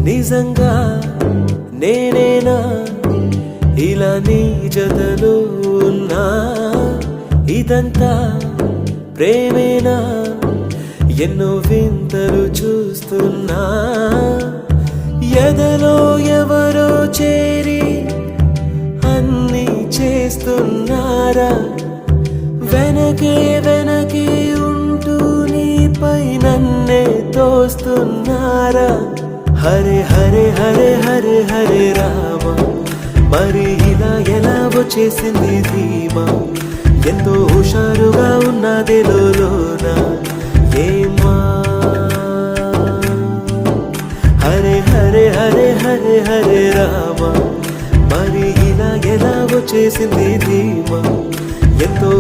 నిజంగా నేనేనా ఇలా నీ జతలో ఉన్నా? ఇదంతా ప్రేమేనా? ఎన్నో వింతలు చూస్తున్నా. ఎదలో ఎవరో చేరి అన్నీ చేస్తున్నారా? వెనకే వెనకే ఉంటూ నీపై నన్నే తోస్తున్నారా? హరే హరే హరే హరే హరే రామ, మరి ఇలా ఎలా వచ్చేసింది ధీమా? ఎంతో హుషారుగా ఉన్నదే లోన ఏమా? హరే హరే హరే హరే హరే రామ, మరి ఇలా ఎలా వచ్చేసింది ధీమా? ఎంతో